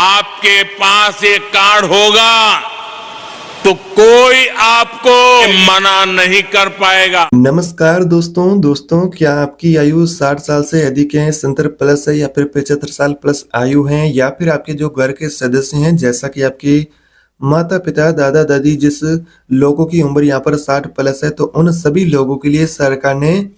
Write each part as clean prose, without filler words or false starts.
आपके पास ये कार्ड होगा तो कोई आपको मना नहीं कर पाएगा। नमस्कार दोस्तों क्या आपकी आयु 60 साल से अधिक है, 70 प्लस है या फिर 75 साल प्लस आयु है, या फिर आपके जो घर के सदस्य हैं जैसा कि आपके माता पिता दादा दादी, जिस लोगों की उम्र यहाँ पर 60 प्लस है, तो उन सभी लोगों के लिए सरकार ने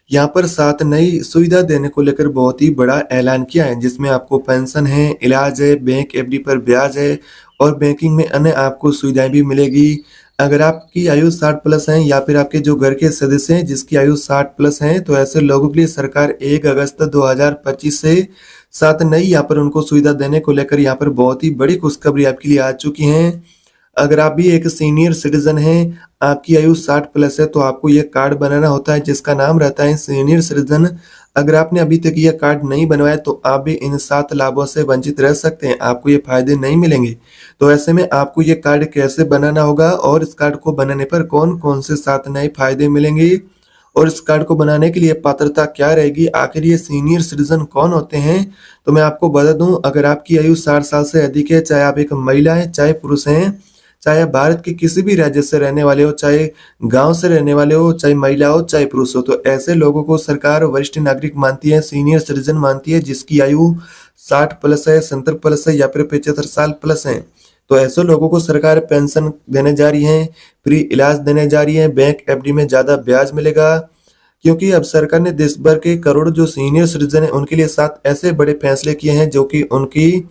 यहाँ पर 7 नई सुविधा देने को लेकर बहुत ही बड़ा ऐलान किया है, जिसमें आपको पेंशन है, इलाज है, बैंक एफडी पर ब्याज है और बैंकिंग में अन्य आपको सुविधाएं भी मिलेगी। अगर आपकी आयु 60 प्लस है या फिर आपके जो घर के सदस्य हैं जिसकी आयु 60 प्लस है, तो ऐसे लोगों के लिए सरकार 1 अगस्त 2025 से 7 नई यहाँ पर उनको सुविधा देने को लेकर यहाँ पर बहुत ही बड़ी खुशखबरी आपके लिए आ चुकी है। अगर आप भी एक सीनियर सिटीजन हैं, आपकी आयु 60 प्लस है, तो आपको यह कार्ड बनाना होता है जिसका नाम रहता है सीनियर सिटीजन। अगर आपने अभी तक यह कार्ड नहीं बनवाया तो आप भी इन 7 लाभों से वंचित रह सकते हैं, आपको ये फायदे नहीं मिलेंगे। तो ऐसे में आपको ये कार्ड कैसे बनाना होगा और इस कार्ड को बनाने पर कौन कौन से 7 नए फायदे मिलेंगे और इस कार्ड को बनाने के लिए पात्रता क्या रहेगी, आखिर ये सीनियर सिटीजन कौन होते हैं, तो मैं आपको बता दूं, अगर आपकी आयु 60 साल से अधिक है, चाहे आप एक महिला है चाहे पुरुष हैं, चाहे आप भारत के किसी भी राज्य से रहने वाले हो, चाहे गांव से रहने वाले हो, चाहे महिला हो चाहे पुरुष हो, तो ऐसे लोगों को सरकार वरिष्ठ नागरिक मानती है, सीनियर सिटीजन मानती है, जिसकी आयु 60 प्लस है, 70 प्लस है या फिर 75 साल प्लस है। तो ऐसे लोगों को सरकार पेंशन देने जा रही है, फ्री इलाज देने जा रही है, बैंक एफडी में ज्यादा ब्याज मिलेगा, क्योंकि अब सरकार ने देश भर के करोड़ों जो सीनियर सिटीजन है उनके लिए 7 ऐसे बड़े फैसले किए हैं जो कि उनकी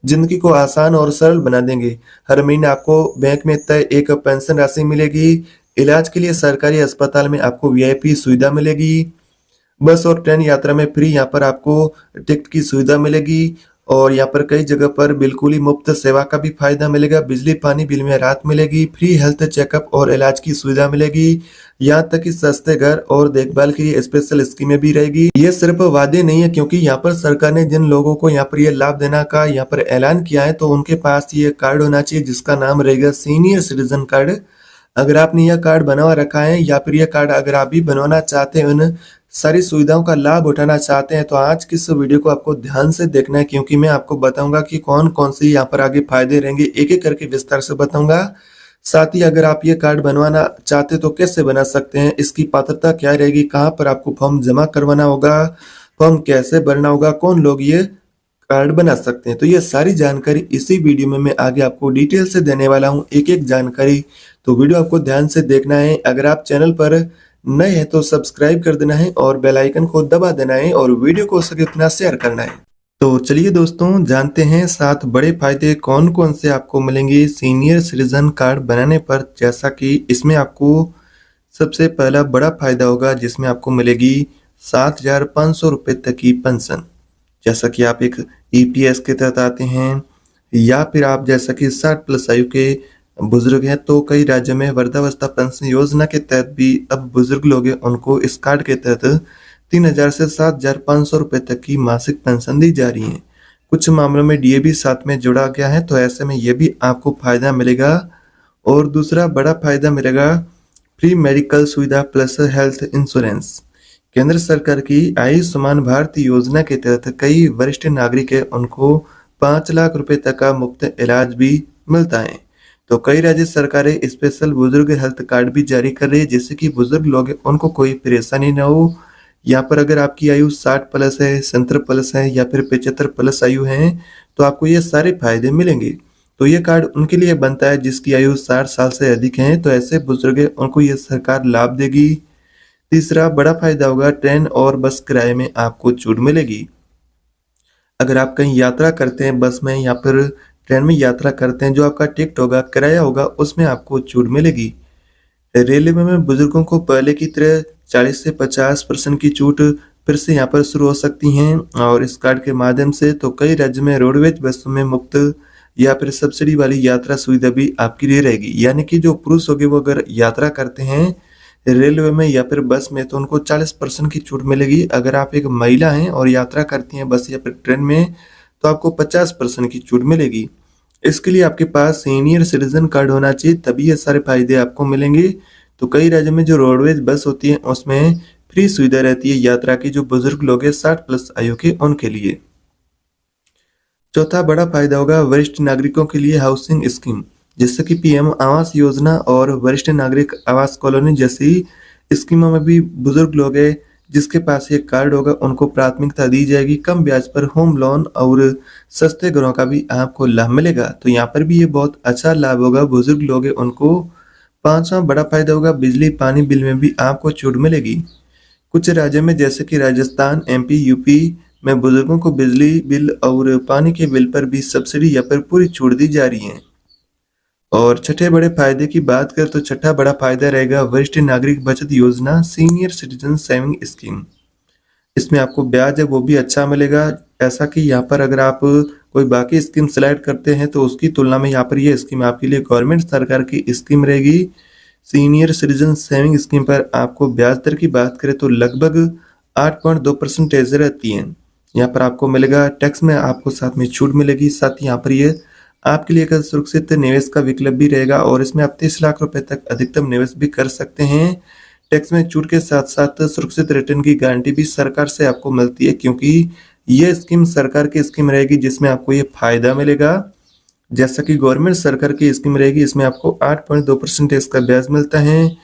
जिंदगी को आसान और सरल बना देंगे। हर महीने आपको बैंक में तय एक पेंशन राशि मिलेगी, इलाज के लिए सरकारी अस्पताल में आपको वीआईपी सुविधा मिलेगी, बस और ट्रेन यात्रा में फ्री यहाँ पर आपको टिकट की सुविधा मिलेगी, और यहाँ पर कई जगह पर बिल्कुल ही मुफ्त सेवा का भी फायदा मिलेगा, बिजली पानी बिल में राहत मिलेगी, फ्री हेल्थ चेकअप और इलाज की सुविधा मिलेगी, यहाँ तक कि सस्ते घर और देखभाल के लिए स्पेशल स्कीमें भी रहेगी। ये सिर्फ वादे नहीं है, क्योंकि यहाँ पर सरकार ने जिन लोगों को यहाँ पर ये लाभ देना का यहाँ पर ऐलान किया है, तो उनके पास ये कार्ड होना चाहिए जिसका नाम रहेगा सीनियर सिटीजन कार्ड। अगर आपने यह कार्ड बनवा रखा है या फिर यह कार्ड अगर आप भी बनवाना चाहते हैं, उन सारी सुविधाओं का लाभ उठाना चाहते हैं, तो आज की इस वीडियो को आपको ध्यान से देखना है, क्योंकि मैं आपको बताऊंगा कि कौन कौन से यहाँ पर आगे फायदे रहेंगे, एक एक करके विस्तार से बताऊंगा। साथ ही अगर आप ये कार्ड बनवाना चाहते तो कैसे बना सकते हैं, इसकी पात्रता क्या रहेगी, कहाँ पर आपको फॉर्म जमा करवाना होगा, फॉर्म कैसे भरना होगा, कौन लोग ये कार्ड बना सकते हैं, तो ये सारी जानकारी इसी वीडियो में मैं आगे आपको डिटेल से देने वाला हूँ, एक एक जानकारी। तो वीडियो आपको ध्यान से देखना है। अगर आप चैनल पर नए हैं तो सब्सक्राइब कर देना है और बेल आइकन को दबा देना है और वीडियो को सके उतना शेयर करना है। तो चलिए दोस्तों, जानते हैं 7 बड़े फायदे कौन कौन से आपको मिलेंगे सीनियर सिटीजन कार्ड बनाने पर। जैसा कि इसमें आपको सबसे पहला बड़ा फायदा होगा जिसमें आपको मिलेगी 7,500 रुपये तक की पेंशन। जैसा कि आप एक ईपीएस के तहत आते हैं या फिर आप जैसा कि 60 प्लस आयु के बुजुर्ग हैं, तो कई राज्यों में वृद्धावस्था पेंशन योजना के तहत भी अब बुजुर्ग लोग हैं उनको इस कार्ड के तहत 3,000 से 7,500 रुपये तक की मासिक पेंशन दी जा रही है। कुछ मामलों में डीए भी साथ में जोड़ा गया है, तो ऐसे में यह भी आपको फायदा मिलेगा। और दूसरा बड़ा फायदा मिलेगा फ्री मेडिकल सुविधा प्लस हेल्थ इंश्योरेंस। केंद्र सरकार की आयुष्मान भारत योजना के तहत कई वरिष्ठ नागरिक है उनको 5 लाख रुपए तक का मुफ्त इलाज भी मिलता है। तो कई राज्य सरकारें स्पेशल बुजुर्ग हेल्थ कार्ड भी जारी कर रही है, जिससे कि बुजुर्ग लोग उनको कोई परेशानी ना हो। यहाँ पर अगर आपकी आयु 60 प्लस है, 70 प्लस है या फिर 75 प्लस आयु है, तो आपको ये सारे फायदे मिलेंगे। तो ये कार्ड उनके लिए बनता है जिसकी आयु 60 साल से अधिक है, तो ऐसे बुजुर्ग उनको ये सरकार लाभ देगी। तीसरा बड़ा फायदा होगा ट्रेन और बस किराए में आपको छूट मिलेगी। अगर आप कहीं यात्रा करते हैं बस में या फिर ट्रेन में यात्रा करते हैं, जो आपका टिकट होगा, किराया होगा, उसमें आपको छूट मिलेगी। रेलवे में बुजुर्गों को पहले की तरह 40 से 50% की छूट फिर से यहाँ पर शुरू हो सकती हैं। और इस कार्ड के माध्यम से तो कई राज्य में रोडवेज बसों में मुफ्त या फिर सब्सिडी वाली यात्रा सुविधा भी आपके लिए रहेगी। यानी कि जो पुरुष होंगे वो अगर यात्रा करते हैं रेलवे में या फिर बस में, तो उनको 40% की छूट मिलेगी। अगर आप एक महिला हैं और यात्रा करती हैं बस या फिर ट्रेन में, तो आपको 50% की छूट मिलेगी। इसके लिए आपके पास सीनियर सिटीजन कार्ड होना चाहिए, तभी ये सारे फायदे आपको मिलेंगे। तो कई राज्यों में जो रोडवेज बस होती है उसमें फ्री सुविधा रहती है यात्रा की, जो बुजुर्ग लोग हैं 60 प्लस आयु के उनके लिए। चौथा बड़ा फायदा होगा वरिष्ठ नागरिकों के लिए हाउसिंग स्कीम, जैसे कि पीएम आवास योजना और वरिष्ठ नागरिक आवास कॉलोनी जैसी स्कीमों में भी बुजुर्ग लोग हैं जिसके पास ये कार्ड होगा उनको प्राथमिकता दी जाएगी। कम ब्याज पर होम लोन और सस्ते घरों का भी आपको लाभ मिलेगा। तो यहाँ पर भी ये बहुत अच्छा लाभ होगा, बुजुर्ग लोग हैं उनको। पांचवा बड़ा फायदा होगा बिजली पानी बिल में भी आपको छूट मिलेगी। कुछ राज्यों में जैसे कि राजस्थान, एमपी, यूपी में बुजुर्गों को बिजली बिल और पानी के बिल पर भी सब्सिडी या फिर पूरी छूट दी जा रही है। और छठे बड़े फायदे की बात करें तो छठा बड़ा फायदा रहेगा वरिष्ठ नागरिक बचत योजना, सीनियर सिटीजन सेविंग स्कीम। इसमें आपको ब्याज है वो भी अच्छा मिलेगा। ऐसा कि यहाँ पर अगर आप कोई बाकी स्कीम सिलेक्ट करते हैं तो उसकी तुलना में यहाँ पर ये स्कीम आपके लिए गवर्नमेंट सरकार की स्कीम रहेगी। सीनियर सिटीजन सेविंग स्कीम पर आपको ब्याज दर की बात करें तो लगभग 8.2% रहती है। यहाँ पर आपको मिलेगा, टैक्स में आपको साथ में छूट मिलेगी। साथ ही यहाँ पर ये आपके लिए एक सुरक्षित निवेश का विकल्प भी रहेगा और इसमें आप 30 लाख रुपए तक अधिकतम निवेश भी कर सकते हैं। टैक्स में छूट के साथ साथ सुरक्षित रिटर्न की गारंटी भी सरकार से आपको मिलती है, क्योंकि ये स्कीम सरकार की स्कीम रहेगी जिसमें आपको ये फायदा मिलेगा। जैसा कि गवर्नमेंट सरकार की स्कीम रहेगी इसमें आपको 8.2% इसका ब्याज मिलता है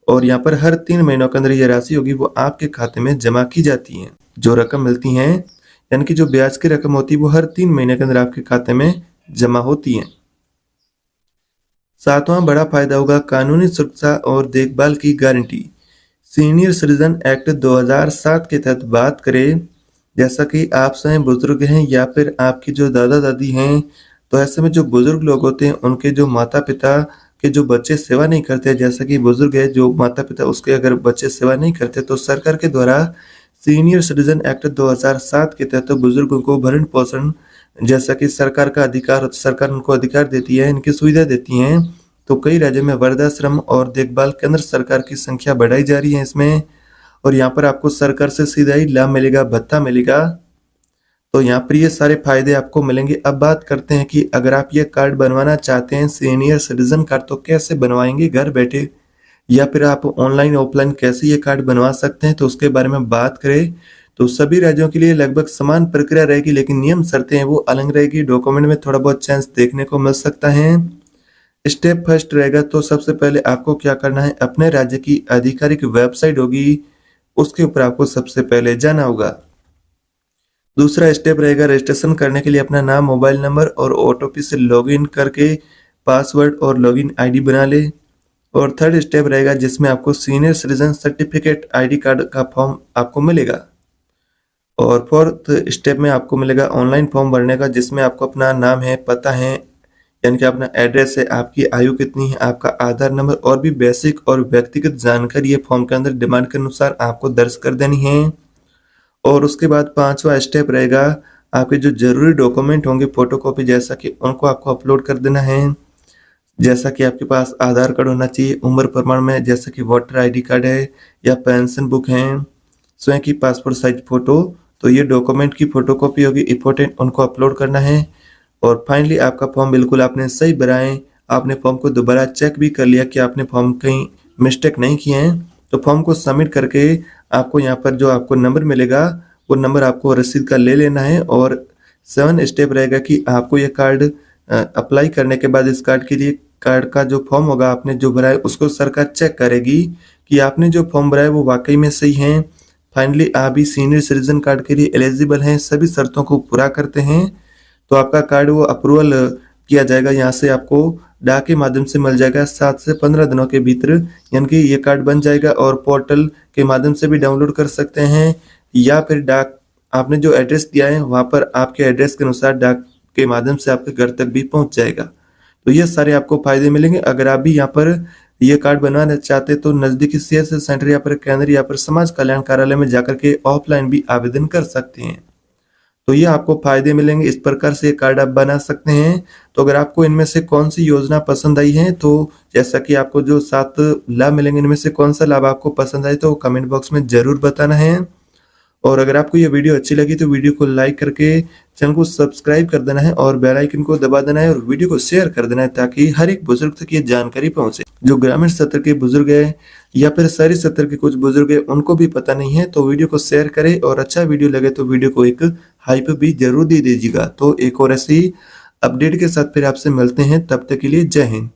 और यहाँ पर हर 3 महीनों के अंदर ये राशि होगी वो आपके खाते में जमा की जाती है। जो रकम मिलती है यानी कि जो ब्याज की रकम होती है वो हर 3 महीने के अंदर आपके खाते में जमा होती है। सातवां बड़ा फायदा होगा कानूनी सुरक्षा और देखभाल की गारंटी। सीनियर सिटीजन एक्ट 2007 के तहत बात करें, जैसा कि आप स्वयं बुजुर्ग हैं या फिर आपकी जो दादा दादी हैं, तो ऐसे में जो बुजुर्ग लोग होते हैं उनके जो माता पिता के जो बच्चे सेवा नहीं करते, जैसा कि बुजुर्ग है जो माता पिता उसके अगर बच्चे सेवा नहीं करते तो सरकार के द्वारा सीनियर सिटीजन एक्ट 2007 के तहत बुजुर्गों को भरण पोषण जैसा कि सरकार का अधिकार, सरकार उनको अधिकार देती है, इनकी सुविधा देती है। तो कई राज्यों में वृद्धाश्रम और देखभाल केंद्र सरकार की संख्या बढ़ाई जा रही है इसमें, और यहाँ पर आपको सरकार से सीधा ही लाभ मिलेगा, भत्ता मिलेगा। तो यहाँ पर ये सारे फायदे आपको मिलेंगे। अब बात करते हैं कि अगर आप ये कार्ड बनवाना चाहते हैं सीनियर सिटीजन कार्ड, तो कैसे बनवाएंगे घर बैठे, या फिर आप ऑनलाइन ऑफलाइन कैसे ये कार्ड बनवा सकते हैं, तो उसके बारे में बात करें तो सभी राज्यों के लिए लगभग समान प्रक्रिया रहेगी, लेकिन नियम शर्तें हैं वो अलग रहेगी। डॉक्यूमेंट में थोड़ा बहुत चेंज देखने को मिल सकता है। स्टेप फर्स्ट रहेगा तो सबसे पहले आपको क्या करना है, अपने राज्य की आधिकारिक वेबसाइट होगी उसके ऊपर आपको सबसे पहले जाना होगा। दूसरा स्टेप रहेगा रजिस्ट्रेशन करने के लिए अपना नाम, मोबाइल नंबर और ओटीपी से लॉगिन करके पासवर्ड और लॉगिन आईडी बना ले। और थर्ड स्टेप रहेगा जिसमें आपको senior citizen certificate ID card का फॉर्म आपको मिलेगा। और फोर्थ स्टेप में आपको मिलेगा ऑनलाइन फॉर्म भरने का, जिसमें आपको अपना नाम है, पता है, यानी कि अपना एड्रेस है, आपकी आयु कितनी है, आपका आधार नंबर और भी बेसिक और व्यक्तिगत जानकारी ये फॉर्म के अंदर डिमांड के अनुसार आपको दर्ज कर देनी है। और उसके बाद पांचवा स्टेप रहेगा आपके जो जरूरी डॉक्यूमेंट होंगे फोटोकॉपी जैसा कि उनको आपको अपलोड कर देना है। जैसा कि आपके पास आधार कार्ड होना चाहिए, उम्र प्रमाण में जैसे कि वोटर आईडी कार्ड है या पेंशन बुक है, स्वयं की पासपोर्ट साइज फोटो, तो ये डॉक्यूमेंट की फोटोकॉपी होगी इंपॉर्टेंट, उनको अपलोड करना है। और फाइनली आपका फॉर्म बिल्कुल आपने सही भरा है, आपने फॉर्म को दोबारा चेक भी कर लिया कि आपने फॉर्म कहीं मिस्टेक नहीं किए हैं, तो फॉर्म को सबमिट करके आपको यहाँ पर जो आपको नंबर मिलेगा वो नंबर आपको रसीद का ले लेना है। और 7 स्टेप रहेगा कि आपको ये कार्ड अप्लाई करने के बाद इस कार्ड के लिए कार्ड का जो फॉर्म होगा आपने जो भरा है उसको सरकार चेक करेगी कि आपने जो फॉर्म भरा है वो वाकई में सही है। फाइनली आप भी सीनियर सिटीजन कार्ड के लिए एलिजिबल हैं, सभी शर्तों को पूरा करते हैं तो आपका कार्ड वो अप्रूवल किया जाएगा। यहाँ से आपको डाक के माध्यम से मिल जाएगा 7 से 15 दिनों के भीतर, यानी कि ये कार्ड बन जाएगा। और पोर्टल के माध्यम से भी डाउनलोड कर सकते हैं या फिर डाक आपने जो एड्रेस दिया है वहाँ पर आपके एड्रेस के अनुसार डाक के माध्यम से आपके घर तक भी पहुँच जाएगा। तो ये सारे आपको फायदे मिलेंगे। अगर आप भी यहाँ पर ये कार्ड बनवाना चाहते तो नजदीकी सीएससी सेंटर या फिर केंद्र या फिर समाज कल्याण कार्यालय में जाकर के ऑफलाइन भी आवेदन कर सकते हैं। तो ये आपको फायदे मिलेंगे, इस प्रकार से कार्ड आप बना सकते हैं। तो अगर आपको इनमें से कौन सी योजना पसंद आई है, तो जैसा कि आपको जो 7 लाभ मिलेंगे इनमें से कौन सा लाभ आपको पसंद आए तो कमेंट बॉक्स में जरूर बताना है। और अगर आपको ये वीडियो अच्छी लगी तो वीडियो को लाइक करके चैनल को सब्सक्राइब कर देना है और बेल आइकन को दबा देना है और वीडियो को शेयर कर देना है ताकि हर एक बुजुर्ग तक ये जानकारी पहुंचे। जो ग्रामीण क्षेत्र के बुजुर्ग है या फिर शहरी क्षेत्र के कुछ बुजुर्ग हैं उनको भी पता नहीं है, तो वीडियो को शेयर करें और अच्छा वीडियो लगे तो वीडियो को एक हाइप भी जरूर दे दीजिएगा। तो एक और ऐसी अपडेट के साथ फिर आपसे मिलते हैं, तब तक के लिए जय हिंद।